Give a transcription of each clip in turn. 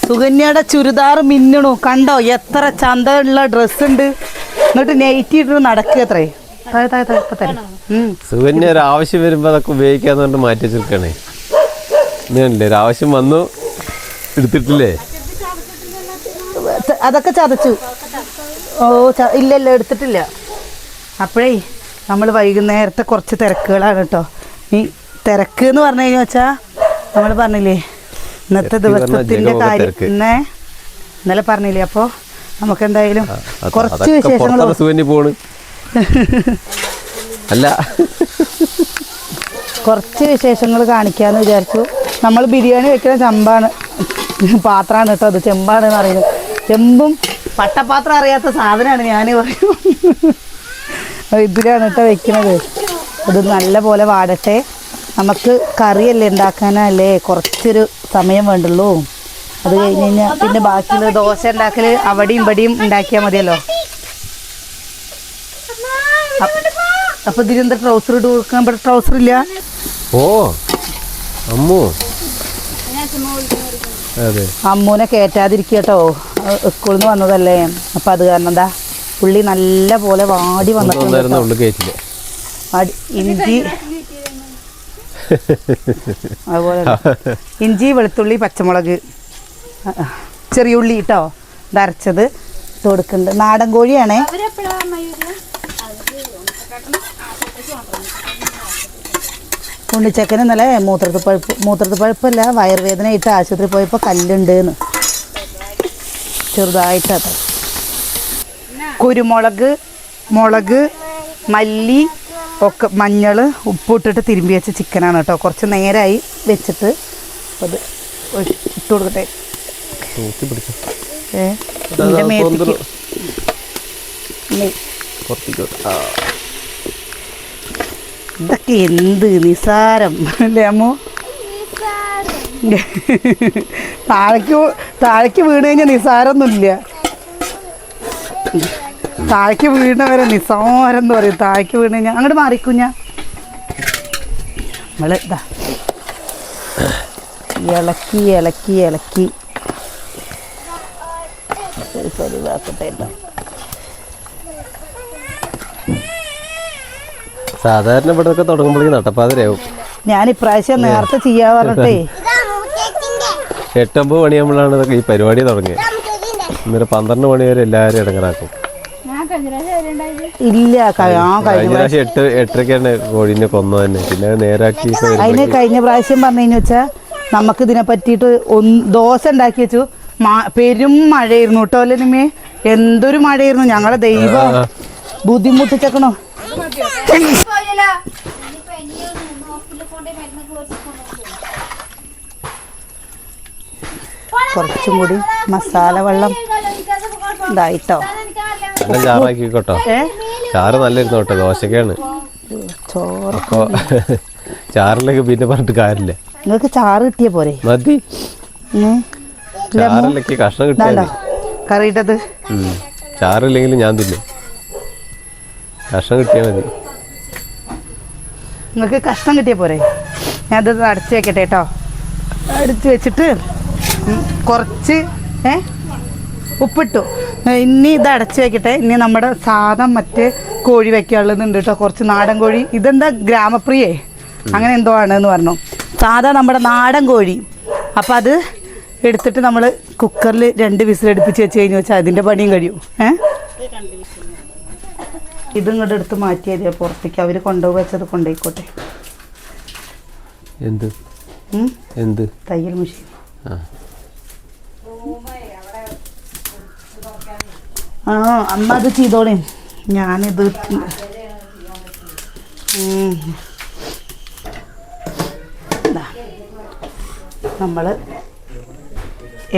സുകന്യയുടെ ചുരിദാർ മിന്നണു കണ്ടോ, എത്ര ചന്തയുള്ള ഡ്രസ് ഉണ്ട്. എന്നിട്ട് നെയ്റ്റി ഇട്ട് നടക്കുക അത്രേ. സുകന്യ ഒരു ആവശ്യം വരുമ്പോ അതൊക്കെ ഉപയോഗിക്കാന്ന് പറഞ്ഞിട്ട് മാറ്റി വെച്ചിരിക്കണേ. ഇല്ലേ ഒരു ആവശ്യം വന്നു എടുത്തിട്ടില്ലേ? അതൊക്കെ ചതച്ചു. ഓ ഇല്ല എടുത്തിട്ടില്ല. അപ്പോഴേ നമ്മൾ വൈകുന്നേരത്തെ കുറച്ച് തിരക്കുകളാണ് കേട്ടോ. ഈ തിരക്ക് എന്ന് പറഞ്ഞു കഴിഞ്ഞാൽ വെച്ചാൽ നമ്മൾ പറഞ്ഞില്ലേ ഇന്നത്തെ ദിവസത്തിന്റെ കാര്യം ഇന്നലെ പറഞ്ഞില്ലേ. അപ്പോൾ നമുക്ക് എന്തായാലും കുറച്ച് വിശേഷങ്ങൾ അല്ല കുറച്ച് വിശേഷങ്ങൾ കാണിക്കാന്ന് വിചാരിച്ചു. നമ്മൾ ബിരിയാണി വെക്കുന്ന ചെമ്പാണ്, പാത്രമാണ് കേട്ടോ. അത് ചെമ്പാണെന്ന് അറിയുന്നത്. ചെമ്പും പട്ടപാത്രം അറിയാത്ത സാധനമാണ് ഞാൻ പറയും. ഇതിലാണ് കേട്ടോ വെക്കുന്നത്. അത് നല്ല പോലെ വാടട്ടെ. നമുക്ക് കറിയല്ലേ ഉണ്ടാക്കാനല്ലേ കുറച്ചൊരു സമയം വേണ്ടുള്ളൂ. അത് കഴിഞ്ഞ് കഴിഞ്ഞാൽ പിന്നെ ബാക്കിയുള്ള ദോശ ഉണ്ടാക്കൽ അവിടെയും ഇവിടെയും ഉണ്ടാക്കിയാൽ മതിയല്ലോ. അപ്പൊ ഇതിനെന്താ ട്രൗസർ ഇട്ട് കൊടുക്കാൻ? ഇവിടെ ട്രൗസർ ഇല്ല. ഓ അമ്മു അമ്മൂനെ കയറ്റാതിരിക്കട്ടോ, സ്കൂളിൽ നിന്ന് വന്നതല്ലേ. അപ്പൊ അത് കാരണം എന്താ പുള്ളി നല്ല പോലെ വാടി വന്നിട്ടുണ്ട്. ഇഞ്ചി അതുപോലെ ഇഞ്ചി വെളുത്തുള്ളി പച്ചമുളക് ചെറിയ ഉള്ളി കേട്ടോ ഇതരച്ചത് ഇട്ട് കൊടുക്കുന്നുണ്ട്. നാടൻ കോഴിയാണേ. ഉണ്ണിച്ചക്കന് ഇന്നലെ മൂത്രത്തിൽ പഴുപ്പല്ല വയറുവേദന ആയിട്ട് ആശുപത്രി പോയപ്പോൾ കല്ലുണ്ട് ചെറുതായിട്ടത്. കുരുമുളക്, മുളക്, മല്ലി ഒക്കെ മഞ്ഞൾ ഉപ്പിട്ടിട്ട് തിരുമ്പി വെച്ച ചിക്കനാണ് കേട്ടോ. കുറച്ച് നേരമായി വെച്ചിട്ട് അത് ഇട്ട് കൊടുക്കട്ടെ. എൻ്റെ മേത്തേക്ക് ഇതൊക്കെ എന്ത് നിസാരം അല്ലേ അമ്മോ? താഴേക്ക് വീണ് കഴിഞ്ഞാൽ നിസാരമൊന്നുമില്ല. താഴേക്ക് വീണവരെ നിസാരം എന്ന് പറയും. താഴേക്ക് വീണ് കഴിഞ്ഞാൽ അങ്ങോട്ട് മാറിക്കുഞ്ഞ നമ്മൾ ഇതാ ഇളക്കി ഇളക്കി ഇളക്കി പരിവാക്കട്ടെ. സാധാരണ ഇവിടെ ഒക്കെ തുടങ്ങുമ്പോഴേക്കും നട്ടപ്പാതിരാവും. ഞാൻ ഇപ്രാവശ്യം നേരത്തെ ചെയ്യാ പറഞ്ഞിട്ടേ 8-9 മണിയാകുമ്പോഴാണ് ഇതൊക്കെ ഈ പരിപാടി തുടങ്ങിയത്. ഇന്നലെ 12 മണി വരെ എല്ലാവരും ഇടങ്ങറാക്കും. ഇല്ല കഴിഞ്ഞ പ്രാവശ്യം 8-8:30 കോഴിനെ കൊന്നു തന്നെ. പിന്നെ നേരാക്കി അതിന് കഴിഞ്ഞ പ്രാവശ്യം പറഞ്ഞു വെച്ചാൽ നമുക്ക് ഇതിനെ പറ്റിയിട്ട് ദോശ ഉണ്ടാക്കി വെച്ചു. പെരും മഴയായിരുന്നു കേട്ടോ അല്ലേ? എന്തൊരു മഴയായിരുന്നു. ഞങ്ങളെ ദൈവം ബുദ്ധിമുട്ടിച്ചേക്കണോ. കുറച്ചും കൂടി മസാല വെള്ളം ഇതായിട്ടോ. ചാറാക്കിക്കോട്ടോ. ചാറ് നല്ലായിരുന്നു കേട്ടോ. ദോശക്കാണ് ചോറ്. അപ്പൊ ചാറിലേക്ക് പിന്നെ പറഞ്ഞിട്ട് കാര്യമില്ല. നിങ്ങൾക്ക് ചാറ് കിട്ടിയ പോരെ? മതി. ചാറിലേക്ക് കഷ്ണം കിട്ടിയാൽ കറിയിട്ടത്. ചാറില്ലെങ്കിലും ഞാൻ തിന്നും. കഷ്ണം കിട്ടിയാൽ മതി. നിങ്ങൾക്ക് കഷ്ണം കിട്ടിയ പോരെ? ഞാനത് അടച്ച് വെക്കട്ടെ കേട്ടോ. അടച്ച് വെച്ചിട്ട് കുറച്ച് ഉപ്പിട്ടു. ഇനി ഇത് അടച്ച് വെക്കട്ടെ. ഇനി നമ്മുടെ സാധനം മറ്റേ കോഴി വെക്കാനുള്ളതുണ്ട് കേട്ടോ. കുറച്ച് നാടൻ കോഴി. ഇതെന്താ ഗ്രാമപ്രിയേ അങ്ങനെ എന്തോ ആണെന്ന് പറഞ്ഞു. സാധാ നമ്മുടെ നാടൻ കോഴി. അപ്പം അത് എടുത്തിട്ട് നമ്മൾ കുക്കറിൽ 2 വിസിലടുപ്പിച്ച് വെച്ച് കഴിഞ്ഞ് വെച്ചാൽ അതിൻ്റെ പണിയും കഴിയും. ഇതും ഇങ്ങോട്ട് എടുത്ത് മാറ്റിയാൽ പുറത്തേക്ക് അവർ കൊണ്ടുപോയി വെച്ചത് കൊണ്ടുപോയിക്കോട്ടെ. എന്ത് എന്ത് തയ്യൽ മെഷീൻ. അമ്മ അത് ചെയ്തോളേ. ഞാനിത് നമ്മൾ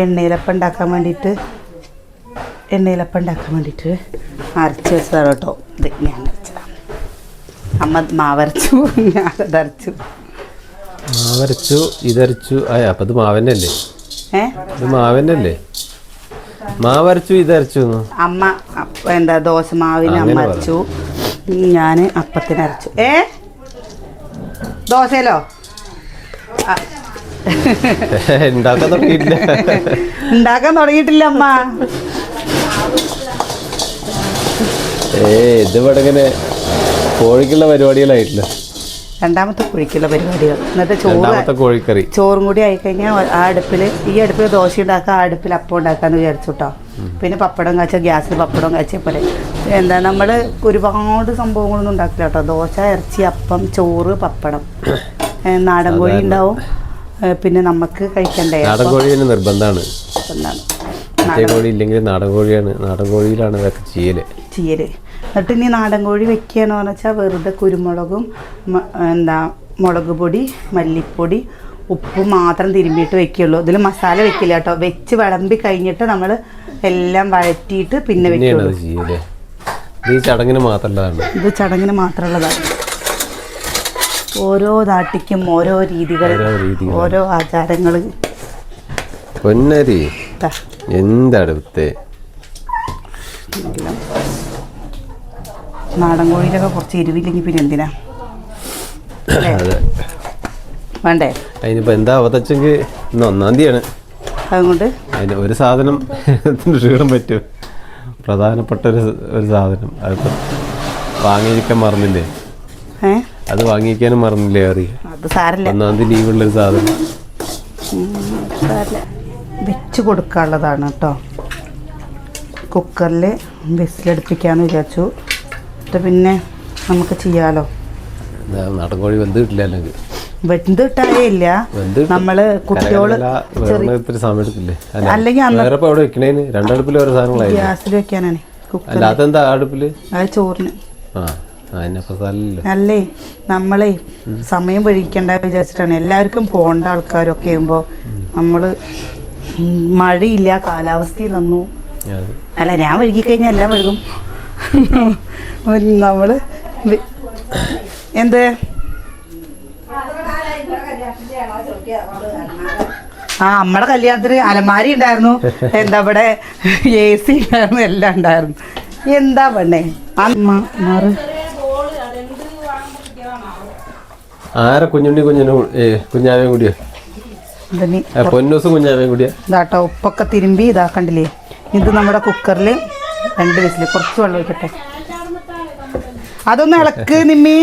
എണ്ണയിലപ്പം ഉണ്ടാക്കാൻ വേണ്ടിയിട്ട് അരച്ച് വെച്ചതാണ് കേട്ടോ. ഇത് ഞാൻ അരച്ചതാണ്. അമ്മ മാവരച്ചു, ഞാനതരച്ചു. മാവരച്ചു, ഇതരച്ചു. അപ്പം ഇത് മാവന്നല്ലേ? ഇത് മാവന്നല്ലേ? മാവരച്ചു, ഇതരച്ചു. അമ്മ എന്താ ദോശ മാവിന് അമ്മ അരച്ചു, ഞാൻ അപ്പത്തിന് അരച്ചു. ദോശയിലോ ഉണ്ടാക്കാൻ തുടങ്ങിയിട്ടില്ല. ഉണ്ടാക്കാൻ തുടങ്ങിയിട്ടില്ല അമ്മ. ഇതിവിടെ ഇങ്ങനെ കോഴിക്കുള്ള പരിപാടികളായിട്ടില്ല. രണ്ടാമത്തെ കോഴിക്കുള്ള പരിപാടികൾ. എന്നിട്ട് കോഴിക്കറി ചോറും കൂടി ആയിക്കഴിഞ്ഞാൽ ആ അടുപ്പിൽ ഈ അടുപ്പിൽ ദോശ ഉണ്ടാക്കുക, ആ അടുപ്പിൽ അപ്പം ഉണ്ടാക്കാന്ന് വിചാരിച്ചു കേട്ടോ. പിന്നെ പപ്പടം കാച്ച, ഗ്യാസിൽ പപ്പടം കാച്ചിയ പോലെ എന്താ നമ്മൾ ഒരുപാട് സംഭവങ്ങളൊന്നും ഉണ്ടാക്കില്ല കേട്ടോ. ദോശ, ഇറച്ചി, അപ്പം, ചോറ്, പപ്പടം, നാടൻ കോഴി ഉണ്ടാവും. പിന്നെ നമുക്ക് കഴിക്കണ്ടേ നാടൻ കോഴി നിർബന്ധമാണ്. കോഴി ഇല്ലെങ്കിൽ നാടൻ കോഴിയാണ്. നാടൻ കോഴിയിലാണ് ഇതൊക്കെ ചെയ്യല്. എന്നിട്ട് ഇനി നാടൻ കോഴി വെക്കുകയെന്ന് പറഞ്ഞാൽ വെറുതെ കുരുമുളകും മുളക് പൊടി, മല്ലിപ്പൊടി, ഉപ്പ് മാത്രം തിരുമ്പിയിട്ട് വെക്കുള്ളൂ. ഇതിൽ മസാല വെക്കില്ല കേട്ടോ. വെച്ച് വിളമ്പി കഴിഞ്ഞിട്ട് നമ്മൾ എല്ലാം വഴറ്റിയിട്ട് പിന്നെ വെക്കുള്ളൂ. ഇത് ചടങ്ങിന് മാത്രമുള്ളതാണ്. ഓരോ നാട്ടിക്കും ഓരോ രീതികൾ, ഓരോ ആചാരങ്ങൾ. പൊന്നരി എന്താടുത്തെ നാടൻ കോഴിയിലൊക്കെ കുറച്ച് എരിവില്ലെങ്കിൽ പിന്നെ എന്തിനാ വേണ്ടേ? അതിനിപ്പോൾ എന്താ അവതച്ചെങ്കിൽ ഇന്ന് 1-ാം തീയതിയാണ്. അതുകൊണ്ട് അതിന് ഒരു സാധനം ക്ഷീണം പറ്റും. പ്രധാനപ്പെട്ട ഒരു സാധനം അതിപ്പോൾ വാങ്ങിയിരിക്കാൻ മറന്നില്ലേ? അത് വാങ്ങിക്കാനും മറന്നില്ലേ? അത് സാരല്ല. 1-ാം തീയതി ലീവുള്ളൊരു സാധനം വെച്ച് കൊടുക്കാനുള്ളതാണ് കേട്ടോ. കുക്കറിൽ വിസിലടുപ്പിക്കാമെന്ന് വിചാരിച്ചു. പിന്നെ നമുക്ക് ചെയ്യാലോ. നാടൻ കോഴി വെന്ത് കിട്ടില്ല. അല്ലെങ്കിൽ വെന്ത് കിട്ടാനേ ഇല്ല. നമ്മള് കുട്ടിയോള് സമയം എടുക്കില്ലേ? അല്ലെങ്കിൽ രണ്ടടുപ്പിൽ ഓരോ സാധനങ്ങളായി ഗ്യാസിൽ വെക്കാനാണ്. അതെന്താ അടുപ്പില്? അത് ചോറിന്. അല്ലേ നമ്മളെ സമയം വഴിക്കണ്ട വിചാരിച്ചിട്ടാണ്. എല്ലാവർക്കും പോകേണ്ട ആൾക്കാരൊക്കെ ആകുമ്പോൾ നമ്മള് മഴയില്ല, കാലാവസ്ഥയിലൊന്നും അല്ല. ഞാൻ വഴുകി കഴിഞ്ഞാൽ എല്ലാം വഴുകും. നമ്മള് എന്ത് നമ്മുടെ കല്യാണത്തിന് അലമാരി ഉണ്ടായിരുന്നു, എന്താ ഇവിടെ AC ഉണ്ടായിരുന്നു, എല്ലാം ഉണ്ടായിരുന്നു. എന്താ പെണ്ണേ ആരെ കുഞ്ഞാവേം കൂടിയോ? പൊന്നൂസും കുഞ്ഞാവേം കൂടിയാ? ഇതാട്ടോ ഉപ്പൊക്കെ തിരുമ്പി ഇതാക്കണ്ടില്ലേ. ഇത് നമ്മുടെ കുക്കറിൽ 2 വിസിൽ. കുറച്ച് വെള്ളം ഒഴിക്കട്ടെ. അതൊന്ന് ഇളക്ക് നിമ്മി.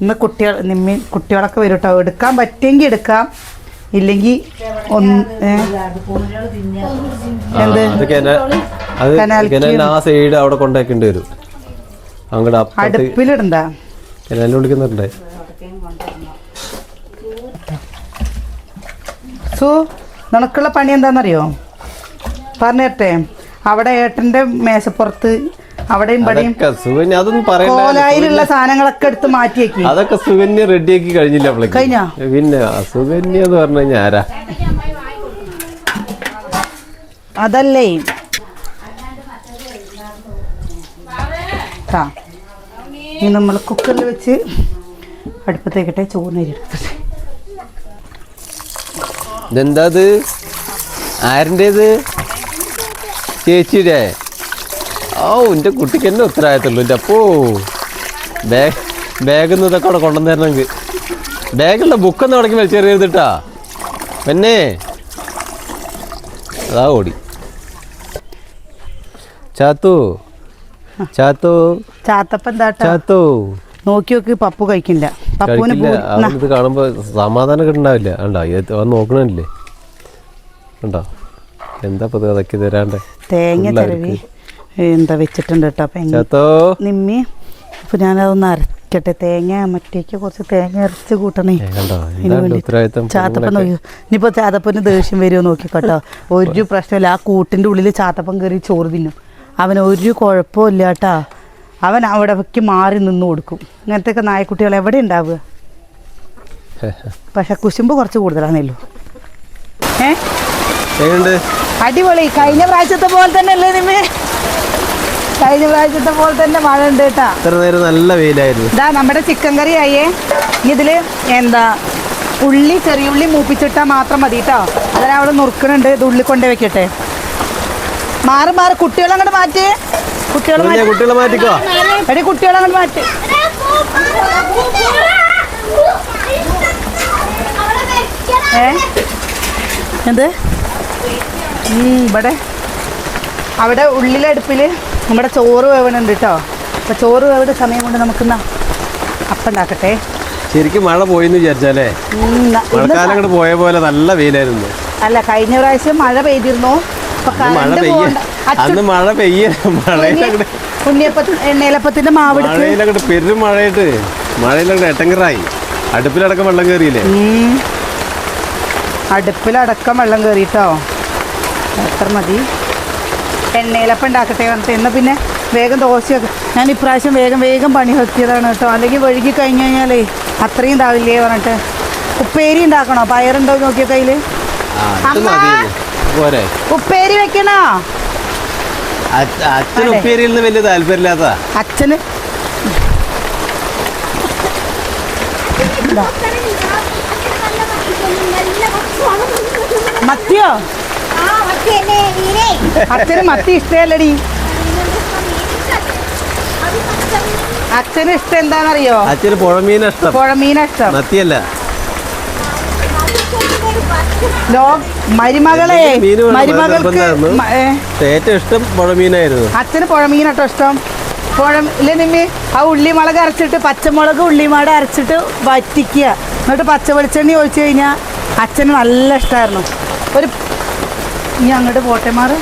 ഇന്ന് കുട്ടികളൊക്കെ വരും കേട്ടോ. എടുക്കാൻ പറ്റുമെങ്കിൽ എടുക്കാം, ഇല്ലെങ്കിൽ അവിടെ കൊണ്ടാക്കേണ്ടി വരും. അടുപ്പിലിടണ്ട. നിനക്കുള്ള പണി എന്താണെന്നറിയോ? പറഞ്ഞേട്ടെ. അവിടെ ഏട്ടന്റെ മേശപ്പുറത്ത് അവിടെയും കോലായിലുള്ള സാധനങ്ങളൊക്കെ എടുത്ത് മാറ്റിയേക്കി. അതൊക്കെ സുകന്യ റെഡിയാക്കി കഴിഞ്ഞില്ല. പിന്നെ സുകന്യ എന്ന് പറഞ്ഞു കഴിഞ്ഞാൽ ആരാ? അതല്ലേ ഇനി നമ്മൾ കുക്കറിൽ വെച്ച് അടുപ്പത്തേക്കട്ടെ. ചോറിനരി എടുത്തിട്ട്. ഇതെന്താ? ആരിൻ്റേത്? ചേച്ചിയുടെ. എൻ്റെ കുട്ടിക്ക് തന്നെ ഉത്തരവാദിത്തമുള്ളൂ. എൻ്റെ അപ്പോ ബാഗിൽ നിന്ന് ഇതൊക്കെ അവിടെ കൊണ്ടുവന്നിരുന്നെങ്കിൽ. ബാഗുള്ള ബുക്കൊന്നും അടക്കി വലിച്ചെറിയരുതിട്ടാ പിന്നെ. അതാ ഓടി. ചാത്തു നോക്കി നോക്കി പപ്പു കഴിക്കില്ല. ഇത് കാണുമ്പോ സമാധാനം കിട്ടുണ്ടാവില്ല. കണ്ടോ നോക്കണില്ലേ? കണ്ടോ എന്താ അതൊക്കെ തരാണ്ട് തേങ്ങ ചിരവി എന്താ വെച്ചിട്ടുണ്ട് കേട്ടോ നിമ്മി. അപ്പൊ ഞാനതൊന്ന് അരക്കട്ടെ. തേങ്ങ മറ്റേക്ക് കുറച്ച് തേങ്ങ അരച്ച് കൂട്ടണേ. ചാത്തപ്പൻ നോക്കി. ഇനിയിപ്പോ ചാത്തപ്പന് ദേഷ്യം വരുമോ നോക്കിക്കോട്ടോ. ഒരു പ്രശ്നമില്ല. ആ കൂട്ടിൻ്റെ ഉള്ളിൽ ചാത്തപ്പൻ കയറി ചോറ് തിന്നും. അവനൊരു കുഴപ്പമില്ല കേട്ടാ. അവൻ അവിടേക്ക് മാറി നിന്ന് കൊടുക്കും. ഇങ്ങനത്തെ നായക്കുട്ടികൾ എവിടെ ഉണ്ടാവുക? പക്ഷെ കുശുമ്പ് കുറച്ച് കൂടുതലാണല്ലോ. അടിപൊളി. കഴിഞ്ഞ പ്രാവശ്യത്തെ പോലെ തന്നെ അല്ലേ നിമ്മേ? കഴിഞ്ഞ പ്രാവശ്യത്തെ പോലെ തന്നെ മഴ ഉണ്ട് കേട്ടാ. നല്ല വെയിലായിരുന്നു. ഇതാ നമ്മുടെ ചിക്കൻ കറി ആയേ. ഇതില് എന്താ ചെറിയ ഉള്ളി മൂപ്പിച്ചിട്ടാ മാത്രം മതി കേട്ടോ. അതിനവിടെ നുറുക്കണുണ്ട്. ഇത് ഉള്ളി കൊണ്ടേ വെക്കട്ടെ. മാറി കുട്ടികളങ്ങോട്ട് മാറ്റി. കുട്ടികളെ മാറ്റിക്കോ. എടി കുട്ടികളങ്ങോട്ട് മാറ്റി. എന്ത് ഇവിടെ അവിടെ ഉള്ളിലടുപ്പിൽ നമ്മുടെ ചോറ് വേവണുണ്ട് കേട്ടോ. അപ്പോൾ ചോറ് വേവുന്ന സമയം കൊണ്ട് നമുക്കിന്നാ അപ്പം ഉണ്ടാക്കട്ടെ. ശരിക്കും മഴ പോയിന്ന് വിചാരിച്ചാലേ മഴക്കാലം അങ്ങോട്ട് പോയ പോലെ നല്ല വെയിലായിരുന്നു. അല്ല, കഴിഞ്ഞ പ്രാവശ്യം മഴ പെയ്തിരുന്നു. അന്ന് മഴ പെയ്യ എണ്ണയിലപ്പത്തിന്റെ മഴയിലങ്ങോട്ട് പെരും മഴയായിട്ട് മഴയിലങ്ങോട്ട് എട്ടങ്കറായി. അടുപ്പിലടക്കം വെള്ളം കയറിയില്ലേ? അടുപ്പിലടക്കം വെള്ളം കയറിയിട്ടോ. എത്ര മതി? എണ്ണയിലപ്പം ഉണ്ടാക്കട്ടെ വന്നിട്ട്. എന്നാൽ പിന്നെ വേഗം ദോശയൊക്കെ ഞാൻ ഇപ്രാവശ്യം വേഗം പണി വെക്കിയതാണ് കേട്ടോ. അല്ലെങ്കിൽ വഴുകി കഴിഞ്ഞ് കഴിഞ്ഞാലേ അത്രയും ഇതാവില്ലേ പറഞ്ഞിട്ട്. ഉപ്പേരി ഉണ്ടാക്കണോ? പയറുണ്ടോ നോക്കിയ കയ്യിൽ? ഉപ്പേരി വെക്കണോ? അച്ഛൻ ഉപ്പേരിയിൽ നിന്ന് വലിയ താല്പര്യമില്ലാത്ത അച്ഛന് മത്തിയോ? അച്ഛന് മത്തി ഇഷ്ടമല്ലടി. അച്ഛന് ഇഷ്ടം എന്താണെന്നറിയോ? അച്ഛന് പുഴമീന ഇഷ്ടം. പുഴമീന ഇഷ്ടം, മത്തിയല്ല. മരുമകൾക്ക് ഏറ്റവും ഇഷ്ടം പുഴമീനായിരുന്നു. അച്ഛന് പുഴമീനട്ടോ ഇഷ്ടം. ഇല്ലേ നിമ്മി? ആ ഉള്ളിമുളക് അരച്ചിട്ട് പച്ചമുളക് ഉള്ളിമാട് അരച്ചിട്ട് വറ്റിക്കുക, എന്നിട്ട് പച്ച വെളിച്ചെണ്ണി ഒഴിച്ചു കഴിഞ്ഞാൽ അച്ഛന് നല്ല ഇഷ്ടമായിരുന്നു. ഒരു ഇനി അങ്ങോട്ട് പോട്ടെ മാറ്.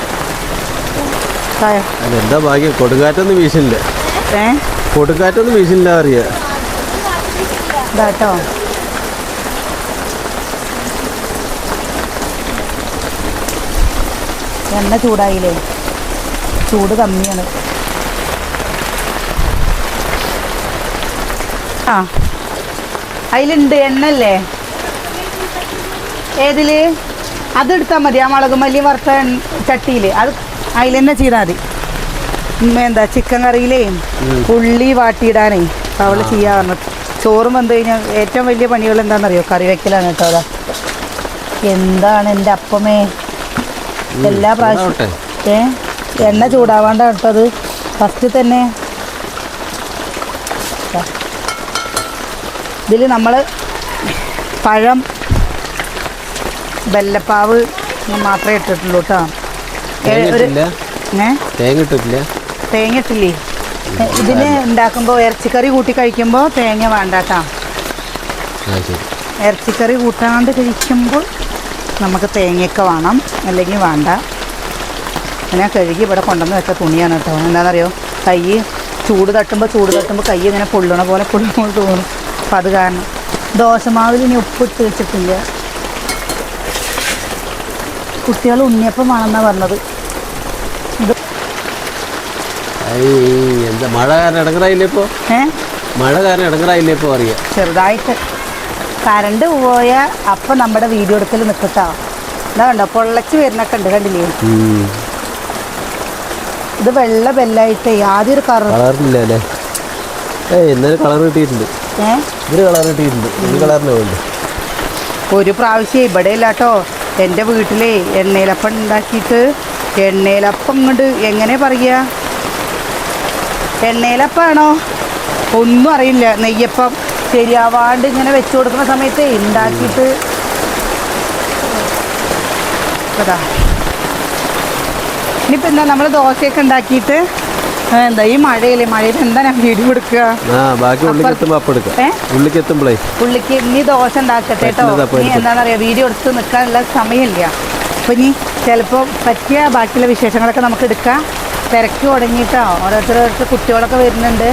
എന്താ ഭാഗ്യം, കൊടുങ്കാറ്റൊന്നും വീശില്ല. കൊടുങ്കാറ്റൊന്നും വീശില്ല അറിയാ. ഇതാട്ടോ എണ്ണ ചൂടായില്ലേ? ചൂട് കമ്മിയാണ്. ആ അതിലുണ്ട് എണ്ണല്ലേ? ഏതില്? അതെടുത്താൽ മതി. ആ മുളക് മല്ലി വറുത്ത ചട്ടിയിൽ അത് അതിൽ തന്നെ ചെയ്താൽ മതി. എന്താ ചിക്കൻ കറിയിലേ ഉള്ളി വാട്ടിയിടാനേ അവള് ചെയ്യാൻ പറഞ്ഞത്. ചോറും വന്നു കഴിഞ്ഞാൽ ഏറ്റവും വലിയ പണികൾ എന്താണെന്നറിയോ? കറി വെക്കലാണ് കേട്ടോ. അതാ എന്താണ് എൻ്റെ അപ്പമേ എല്ലാ പ്രാവശ്യം എണ്ണ ചൂടാവാണ്ട കേട്ടോ. അത് ഫസ്റ്റ് തന്നെ ഇതിൽ നമ്മൾ പഴം വെല്ലപ്പാവ് മാത്രമേ ഇട്ടിട്ടുള്ളൂ കേട്ടോ. തേങ്ങ ഇട്ടില്ലേ? ഇതിന് ഉണ്ടാക്കുമ്പോൾ ഇറച്ചിക്കറി കൂട്ടി കഴിക്കുമ്പോൾ തേങ്ങ വേണ്ട കേട്ടോ. ഇറച്ചിക്കറി കൂട്ടാണ്ട് കഴിക്കുമ്പോൾ നമുക്ക് തേങ്ങയൊക്കെ വേണം, അല്ലെങ്കിൽ വേണ്ട. ഞാൻ കഴുകി ഇവിടെ കൊണ്ടുവന്ന് വെച്ച തുണിയാണ് കേട്ടോ. എന്താണെന്നറിയോ? കൈ ചൂട് തട്ടുമ്പോൾ കൈ ഇങ്ങനെ പൊള്ളണ പോലെ തോന്നും. അപ്പം അത് കാരണം ദോശമാവിൽ ഇനി ഉപ്പിട്ട് വെച്ചിട്ടില്ല. കുട്ടികൾ ഉണ്ണിയപ്പം വേണമെന്നാണ് പറഞ്ഞത്. എന്താ മഴ കാരണം ഇടങ്ങറായില്ലേ ഇപ്പോൾ? മഴ കാരണം ഇടങ്ങറായില്ലേ ഇപ്പോൾ? അറിയാം, ചെറുതായിട്ട് കറണ്ട് പോയാൽ അപ്പം നമ്മുടെ വീഡിയോ എടുക്കൽ നിൽക്കട്ടോ. എന്താ കണ്ടോ പൊള്ളച്ച് വരുന്നൊക്കെ ഉണ്ട്, കണ്ടില്ലേ? ഇത് വെള്ള ബെല്ലായിട്ട് ആദ്യം ഒരു കളറില്ല അല്ലേ? കളർ കിട്ടിയിട്ടുണ്ട്. കളർ കിട്ടിയിട്ടുണ്ട്. ഒരു പ്രാവശ്യം ഇവിടെ ഇല്ലാട്ടോ, എൻ്റെ വീട്ടിലെ എണ്ണയിലപ്പം ഉണ്ടാക്കിയിട്ട് എണ്ണയിലപ്പം ഇങ്ങോട്ട് എങ്ങനെ പറയുക? എണ്ണയിലപ്പാണോ ഒന്നും അറിയില്ല. നെയ്യപ്പം ശരിയാവാണ്ട് ഇങ്ങനെ വെച്ചു കൊടുക്കുന്ന സമയത്ത് ഉണ്ടാക്കിയിട്ട് അതാ. ഇനിയിപ്പോൾ എന്താ നമ്മൾ ദോശയൊക്കെ ഉണ്ടാക്കിയിട്ട് എന്താ ഈ മഴയില്ലേ, മഴയിൽ എന്താ ഞാൻ വീഡിയോ എടുക്കുക? ഉള്ളിക്ക് ഇനി ദോശ ഉണ്ടാക്കട്ടെ കേട്ടോ. ഇനി എന്താണെന്നറിയാം, വീഡിയോ എടുത്ത് നിൽക്കാനുള്ള സമയമില്ല. അപ്പം ഇനി ചിലപ്പോൾ പറ്റിയ ബാക്കിയുള്ള വിശേഷങ്ങളൊക്കെ നമുക്ക് എടുക്കാം. തിരക്ക് തുടങ്ങിയിട്ടോ, ഓരോരുത്തരോരുത്തർ കുട്ടികളൊക്കെ വരുന്നുണ്ട്.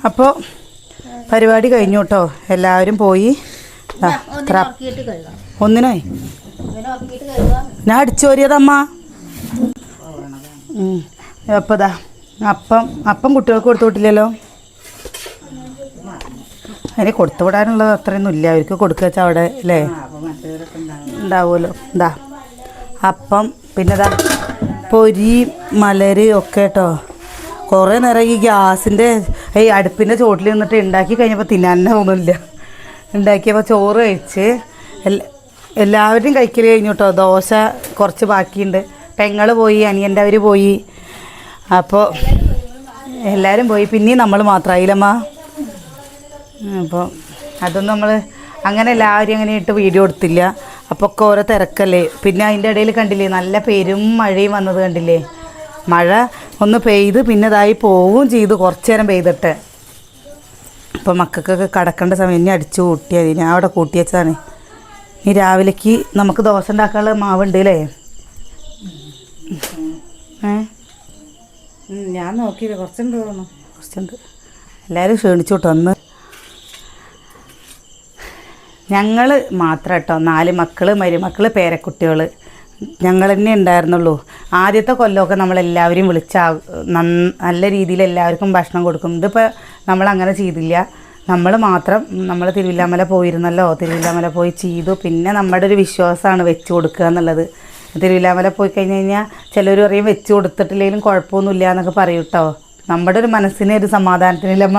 അപ്പോൾ പരിപാടി കഴിഞ്ഞു കേട്ടോ. എല്ലാവരും പോയി. ഒന്നിനായി ഞാൻ അടിച്ചു വരിയതമ്മ. അപ്പോൾ ഇതാ അപ്പം കുട്ടികൾക്ക് കൊടുത്തു വിട്ടില്ലല്ലോ. അതിന് കൊടുത്തു വിടാനുള്ളത് അത്രയൊന്നും ഇല്ല. അവർക്ക് കൊടുക്കുക വെച്ചാൽ അവിടെ അല്ലേ ഉണ്ടാവുമല്ലോ. ഇതാ അപ്പം പിന്നെ ഇതാ പൊരി മലര് ഒക്കെ കേട്ടോ. കുറേ നേരം ഈ ഗ്യാസിൻ്റെ ഈ അടുപ്പിൻ്റെ ചോട്ടിൽ നിന്നിട്ട് ഉണ്ടാക്കി കഴിഞ്ഞപ്പോൾ തിന്നാനേ തോന്നുന്നില്ല. ഉണ്ടാക്കിയപ്പോൾ ചോറ് കഴിച്ച് എല്ലാവരും കഴിക്കൽ കഴിഞ്ഞു കേട്ടോ. ദോശ കുറച്ച് ബാക്കിയുണ്ട്. പെങ്ങൾ പോയി, അനിയൻ്റെ അവർ പോയി. അപ്പോൾ എല്ലാവരും പോയി. പിന്നെയും നമ്മൾ മാത്രമായില്ലമ്മ. അപ്പോൾ അതൊന്നും നമ്മൾ അങ്ങനെ എല്ലാവരും അങ്ങനെ ഇട്ട് വീഡിയോ എടുത്തില്ല. അപ്പോൾ ഒക്കെ ഓരോ തിരക്കല്ലേ. പിന്നെ അതിൻ്റെ ഇടയിൽ കണ്ടില്ലേ നല്ല പെരും മഴയും വന്നത് കണ്ടില്ലേ. മഴ ഒന്ന് പെയ്ത് പിന്നെ ഇതായി പോവുകയും ചെയ്തു കുറച്ച് നേരം പെയ്തിട്ട്. അപ്പോൾ മക്കൾക്കൊക്കെ കടക്കേണ്ട സമയം ഇനി അടിച്ചു കൂട്ടിയത്. ഞാൻ അവിടെ കൂട്ടി വെച്ചതാണ്. ഇനി രാവിലേക്ക് നമുക്ക് ദോശ ഉണ്ടാക്കാനുള്ള മാവുണ്ട് അല്ലേ. ഞാൻ നോക്കിയില്ല, കുറച്ചുണ്ട് തോന്നുന്നു. കുറച്ചുണ്ട്. എല്ലാവരും ക്ഷീണിച്ചു കേട്ടോ. അന്ന് ഞങ്ങൾ മാത്രം കേട്ടോ, 4 മക്കൾ, മരുമക്കൾ, പേരക്കുട്ടികൾ, ഞങ്ങൾ തന്നെ ഉണ്ടായിരുന്നുള്ളൂ. ആദ്യത്തെ കൊല്ലമൊക്കെ നമ്മളെല്ലാവരും നല്ല രീതിയിൽ എല്ലാവർക്കും ഭക്ഷണം കൊടുക്കും. ഇതിപ്പോൾ നമ്മളങ്ങനെ ചെയ്തില്ല. നമ്മൾ മാത്രം നമ്മൾ തിരുവില്ലാമല പോയിരുന്നല്ലോ. തിരുവില്ലാമല പോയി ചെയ്തു. പിന്നെ നമ്മുടെ ഒരു വിശ്വാസമാണ് വെച്ച് കൊടുക്കുക എന്നുള്ളത്. തിരുവില്ലാമല പോയി കഴിഞ്ഞ് കഴിഞ്ഞാൽ ചിലർ പറയും വെച്ച് കൊടുത്തിട്ടില്ലെങ്കിലും കുഴപ്പമൊന്നുമില്ല എന്നൊക്കെ പറയും കേട്ടോ. നമ്മുടെ ഒരു മനസ്സിന് ഒരു സമാധാനത്തിനില്ലമ്മ.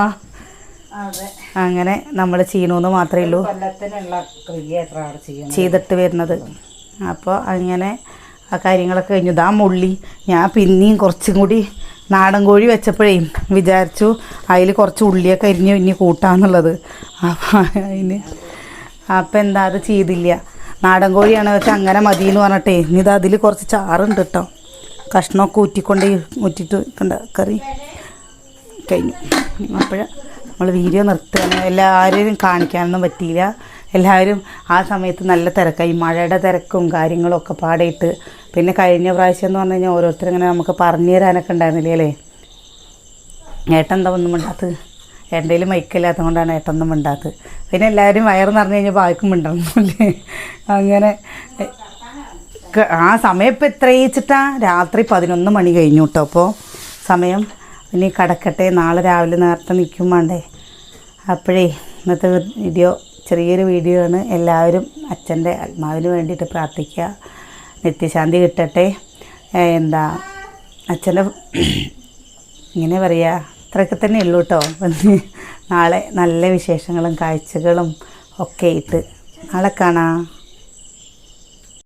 അങ്ങനെ നമ്മൾ ചെയ്യണമെന്ന് മാത്രമേ ഉള്ളൂ ചെയ്തിട്ട് വരുന്നത്. അപ്പോൾ അങ്ങനെ ആ കാര്യങ്ങളൊക്കെ കഴിഞ്ഞു. ഇതാ മുള്ളി ഞാൻ പിന്നെയും കുറച്ചും കൂടി നാടൻ കോഴി വെച്ചപ്പോഴേ വിചാരിച്ചു അതിൽ കുറച്ച് ഉള്ളിയൊക്കെ അരിഞ്ഞ് ഇനി കൂട്ടാന്നുള്ളത്. അപ്പം എന്താ അത് ചെയ്തില്ല. നാടൻ കോഴിയാണ് വെച്ചാൽ അങ്ങനെ മതി എന്ന് പറഞ്ഞിട്ടേ ഇനി ഇത് അതിൽ കുറച്ച് ചാറുണ്ട് കേട്ടോ. കഷ്ണമൊക്കെ ഊറ്റിയിട്ട് കണ്ട കറി കഴിഞ്ഞു. അപ്പോൾ നമ്മൾ വീഡിയോ നിർത്തുകയാണ്. എല്ലാവരെയും കാണിക്കാനൊന്നും പറ്റിയില്ല. എല്ലാവരും ആ സമയത്ത് നല്ല തിരക്കായി. മഴയുടെ തിരക്കും കാര്യങ്ങളും ഒക്കെ പാടിയിട്ട്. പിന്നെ കഴിഞ്ഞ പ്രാവശ്യം എന്ന് പറഞ്ഞു കഴിഞ്ഞാൽ ഓരോരുത്തരിങ്ങനെ നമുക്ക് പറഞ്ഞു തരാനൊക്കെ ഉണ്ടായിരുന്നില്ലേ അല്ലേ. ഏട്ടൻ എന്താ ഒന്നും മിണ്ടാത്തത്. എൻ്റെ മൈക്കില്ലാത്തത് കൊണ്ടാണ് ഏട്ടൊന്നും മിണ്ടാത്തത്. പിന്നെ എല്ലാവരും വയറ് നിറഞ്ഞു കഴിഞ്ഞപ്പോൾ ആർക്കും മിണ്ടണമെന്നില്ലേ. അങ്ങനെ ആ സമയം ഇപ്പോൾ എത്രയിച്ചിട്ടാ രാത്രി 11 മണി കഴിഞ്ഞു കേട്ടോ. അപ്പോൾ സമയം ഇനി കടക്കട്ടെ. നാളെ രാവിലെ നേരത്തെ നിൽക്കും വേണ്ടേ. അപ്പോഴേ ഇന്നത്തെ വീഡിയോ ചെറിയൊരു വീഡിയോ ആണ്. എല്ലാവരും അച്ഛൻ്റെ ആത്മാവിന് വേണ്ടിയിട്ട് പ്രാർത്ഥിക്കുക. നിത്യശാന്തി കിട്ടട്ടെ. എന്താ അച്ഛൻ്റെ ഇങ്ങനെ പറയുക അത്രയൊക്കെ തന്നെ ഉള്ളൂ കേട്ടോ. നാളെ നല്ല വിശേഷങ്ങളും കാഴ്ചകളും ഒക്കെ ആയിട്ട് നാളെ കാണാം.